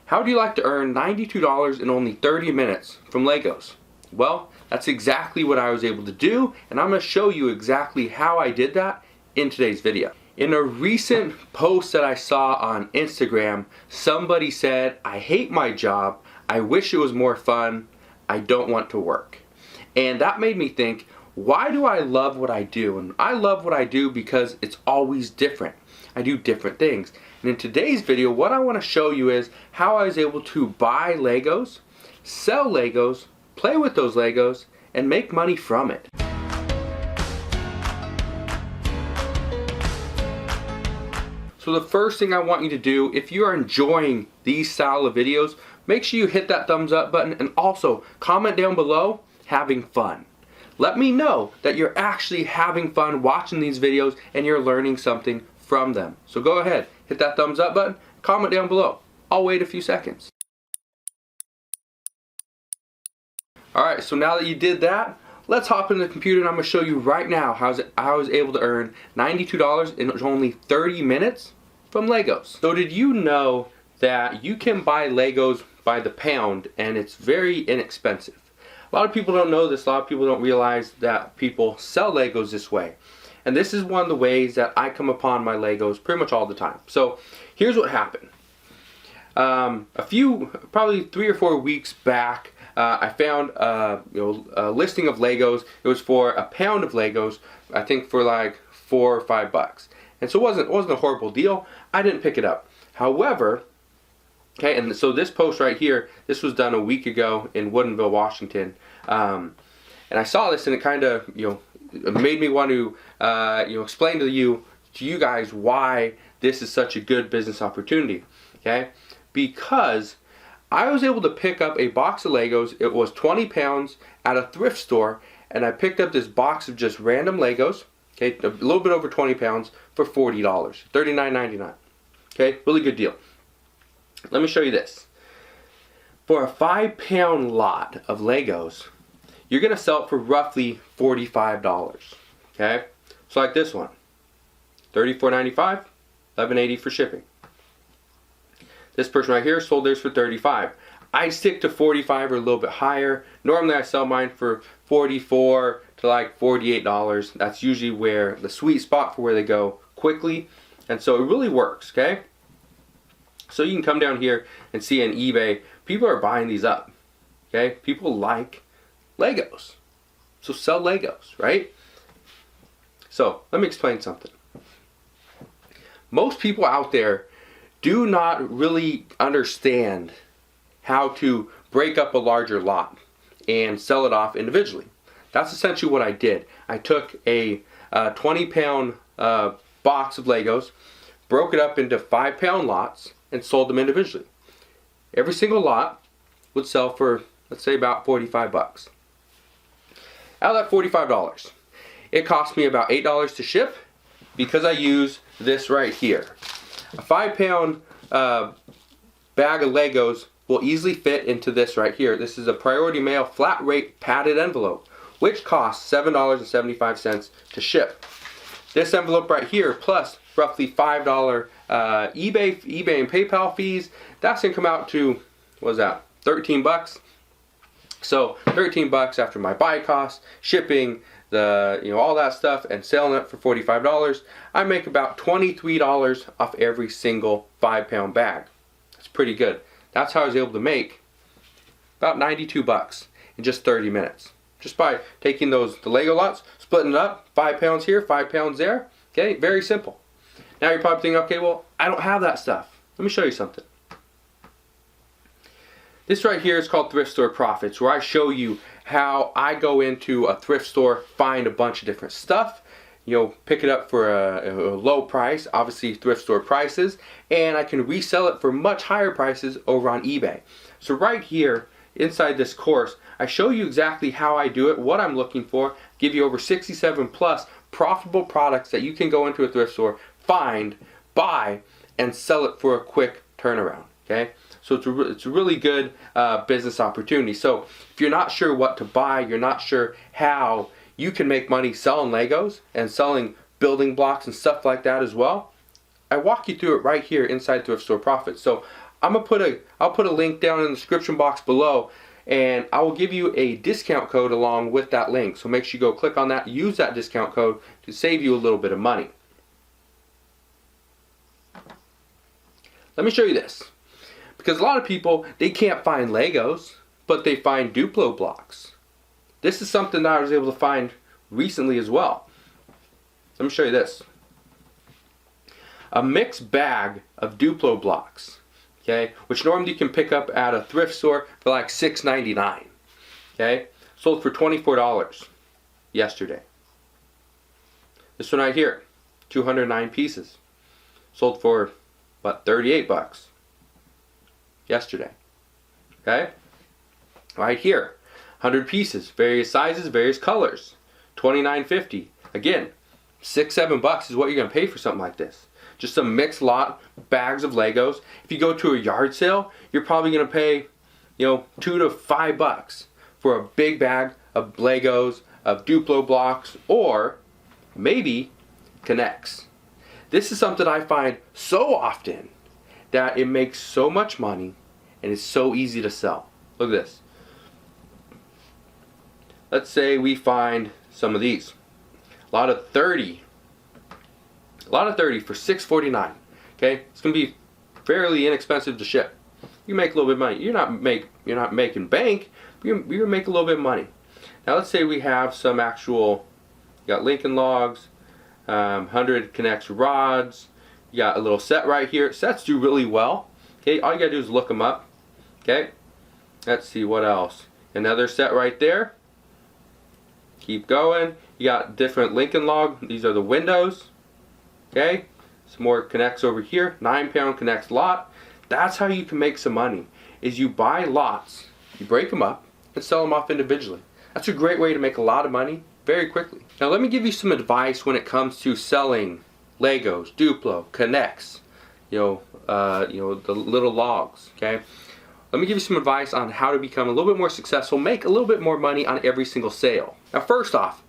How would you like to earn $92 in only 30 minutes from Legos? Well, that's exactly what I was able to do, and I'm going to show you exactly how I did that in today's video. In a recent post that I saw on Instagram, somebody said, "I hate my job, I wish it was more fun, I don't want to work." And that made me think, why do I love what I do? And I love what I do because it's always different. I do different things. And in today's video, what I want to show you is how I was able to buy Legos, sell Legos, play with those Legos, and make money from it. So the first thing I want you to do, if you are enjoying these style of videos, make sure you hit that thumbs up button and also comment down below, having fun. Let me know that you're actually having fun watching these videos and you're learning something from them. So go ahead, hit that thumbs up button, comment down below. I'll wait a few seconds. Alright, so now that you did that, let's hop into the computer and I'm going to show you right now how I was able to earn $92 in only 30 minutes from Legos. So did you know that you can buy Legos by the pound and it's very inexpensive? A lot of people don't know this, a lot of people don't realize that people sell Legos this way. And this is one of the ways that I come upon my Legos pretty much all the time. So here's what happened. Probably 3 or 4 weeks back, I found a listing of Legos. It was for a pound of Legos, I think for like $4 or $5. And so it wasn't a horrible deal. I didn't pick it up. However, okay, and so this post right here, this was done a week ago in Woodinville, Washington, and I saw this and it kind of it made me want to explain to you guys why this is such a good business opportunity. Okay, because I was able to pick up a box of Legos. It was 20 pounds at a thrift store, and I picked up this box of just random Legos. Okay, a little bit over 20 pounds for $40, $39.99. Okay, really good deal. Let me show you this. For a 5-pound lot of Legos, you're going to sell it for roughly $45. Okay? So like this one. $34.95, $11.80 for shipping. This person right here sold theirs for $35. I stick to $45 or a little bit higher. Normally I sell mine for $44 to like $48. That's usually where the sweet spot for where they go quickly. And so it really works, okay? So you can come down here and see on eBay, people are buying these up. Okay? People like Legos. So sell Legos, right? So let me explain something. Most people out there do not really understand how to break up a larger lot and sell it off individually. That's essentially what I did. I took a 20-pound box of Legos, broke it up into 5-pound lots, and sold them individually. Every single lot would sell for, let's say, about $45. Out of that $45, it cost me about $8 to ship because I use this right here. A 5-pound bag of Legos will easily fit into this right here. This is a Priority Mail flat rate padded envelope, which costs $7.75 to ship. This envelope right here, plus roughly $5 eBay and PayPal fees, that's gonna come out to, what was that, 13 bucks. So 13 bucks after my buy costs, shipping, all that stuff, and selling it for $45, I make about $23 off every single 5-pound bag. That's pretty good. That's how I was able to make about 92 bucks in just 30 minutes. Just by taking the Lego lots, splitting it up, 5 pounds here, 5 pounds there. Okay, very simple. Now you're probably thinking, okay, well, I don't have that stuff. Let me show you something. This right here is called Thrift Store Profits, where I show you how I go into a thrift store, find a bunch of different stuff, pick it up for a low price, obviously thrift store prices, and I can resell it for much higher prices over on eBay. So right here, inside this course, I show you exactly how I do it, what I'm looking for, give you over 67 plus profitable products that you can go into a thrift store, find, buy, and sell it for a quick turnaround. Okay, so it's a really good business opportunity. So if you're not sure what to buy, you're not sure how you can make money selling Legos and selling building blocks and stuff like that as well, I walk you through it right here inside Thrift Store Profits. So I'll put a link down in the description box below, and I will give you a discount code along with that link. So make sure you go click on that, use that discount code to save you a little bit of money. Let me show you this. Because a lot of people, they can't find Legos, but they find Duplo blocks. This is something that I was able to find recently as well. Let me show you this. A mixed bag of Duplo blocks, okay, which normally you can pick up at a thrift store for like $6.99, okay, sold for $24 yesterday. This one right here, 209 pieces, sold for what, 38 bucks yesterday, okay. Right here, 100 pieces, various sizes, various colors, $29.50. Again, $6-7 bucks is what you're gonna pay for something like this. Just some mixed lot bags of Legos. If you go to a yard sale, you're probably gonna pay, $2 to $5 bucks for a big bag of Legos, of Duplo blocks, or maybe Connects. This is something I find so often that it makes so much money and it's so easy to sell. Look at this. Let's say we find some of these. A lot of 30 for $6.49. Okay, it's gonna be fairly inexpensive to ship. You make a little bit of money. You're not making bank, but you're gonna make a little bit of money. Now let's say we have some actual. You got Lincoln logs, 100 Connects rods. You got a little set right here. Sets do really well. Okay, all you gotta do is look them up. Okay, let's see what else. Another set right there. Keep going. You got different Lincoln log. These are the windows. Okay, some more Connects over here. 9-pound Connects lot. That's how you can make some money. Is you buy lots, you break them up, and sell them off individually. That's a great way to make a lot of money very quickly. Now let me give you some advice when it comes to selling Legos, Duplo, Connects. The little logs. Okay. Let me give you some advice on how to become a little bit more successful, make a little bit more money on every single sale. Now first off,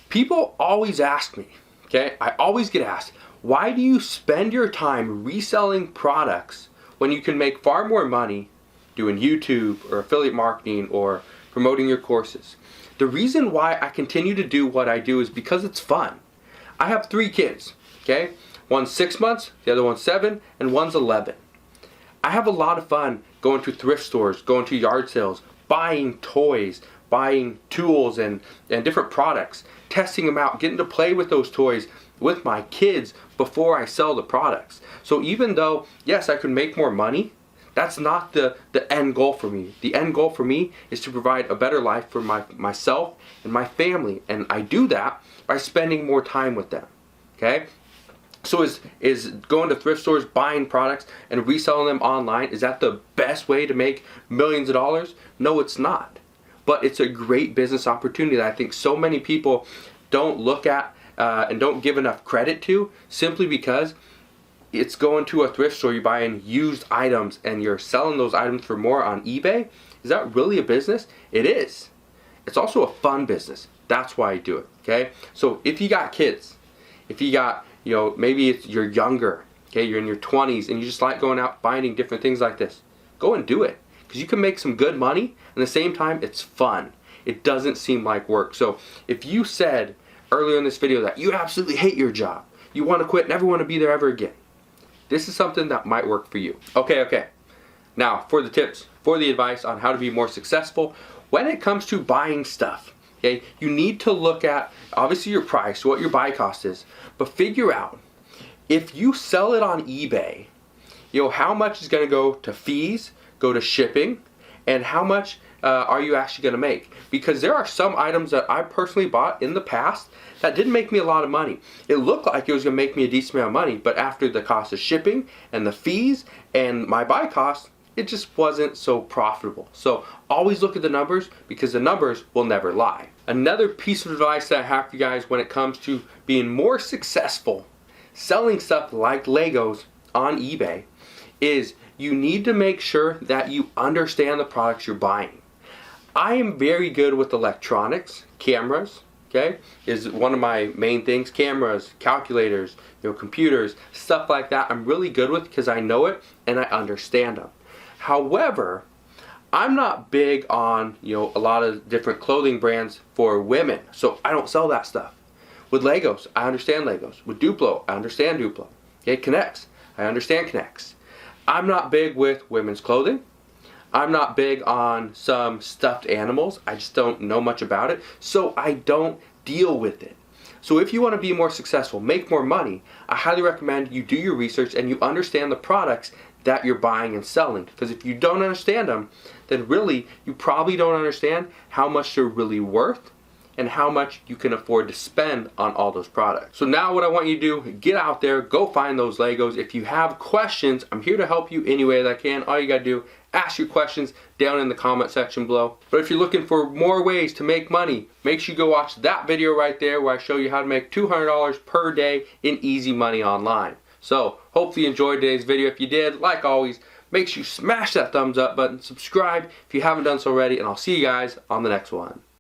people always ask me, okay, I always get asked, why do you spend your time reselling products when you can make far more money doing YouTube or affiliate marketing or promoting your courses? The reason why I continue to do what I do is because it's fun. I have 3 kids, okay? One's 6 months, the other one's 7, and one's 11. I have a lot of fun going to thrift stores, going to yard sales, buying toys, buying tools and different products, testing them out, getting to play with those toys with my kids before I sell the products. So even though, yes, I could make more money, that's not the end goal for me. The end goal for me is to provide a better life for myself and my family. And I do that by spending more time with them, okay? So is going to thrift stores, buying products, and reselling them online, is that the best way to make millions of dollars? No, it's not. But it's a great business opportunity that I think so many people don't look at and don't give enough credit to, simply because it's going to a thrift store, you're buying used items, and you're selling those items for more on eBay. Is that really a business? It is. It's also a fun business. That's why I do it, okay? So if you got kids, if you got, maybe you're younger, okay, you're in your 20s, and you just like going out finding different things like this, go and do it. Because you can make some good money, and at the same time, it's fun. It doesn't seem like work. So if you said earlier in this video that you absolutely hate your job, you want to quit, never want to be there ever again, this is something that might work for you. Okay. Now, for the tips, for the advice on how to be more successful, when it comes to buying stuff, okay, you need to look at, obviously, your price, what your buy cost is, but figure out, if you sell it on eBay, how much is going to go to fees, go to shipping, and how much are you actually going to make? Because there are some items that I personally bought in the past that didn't make me a lot of money. It looked like it was going to make me a decent amount of money, but after the cost of shipping and the fees and my buy cost, it just wasn't so profitable. So always look at the numbers, because the numbers will never lie. Another piece of advice that I have for you guys when it comes to being more successful selling stuff like Legos on eBay is you need to make sure that you understand the products you're buying. I am very good with electronics, cameras, okay, is one of my main things. Cameras, calculators, computers, stuff like that I'm really good with because I know it and I understand them. However, I'm not big on a lot of different clothing brands for women, so I don't sell that stuff. With Legos, I understand Legos. With Duplo, I understand Duplo. Okay, Connects, I understand Connects. I'm not big with women's clothing. I'm not big on some stuffed animals. I just don't know much about it, so I don't deal with it. So if you want to be more successful, make more money, I highly recommend you do your research and you understand the products that you're buying and selling. Because if you don't understand them, then really you probably don't understand how much they're really worth and how much you can afford to spend on all those products. So now what I want you to do, get out there, go find those Legos. If you have questions, I'm here to help you any way that I can. All you gotta do, ask your questions down in the comment section below. But if you're looking for more ways to make money, make sure you go watch that video right there where I show you how to make $200 per day in easy money online. So hopefully you enjoyed today's video. If you did, like always, make sure you smash that thumbs up button, subscribe if you haven't done so already, and I'll see you guys on the next one.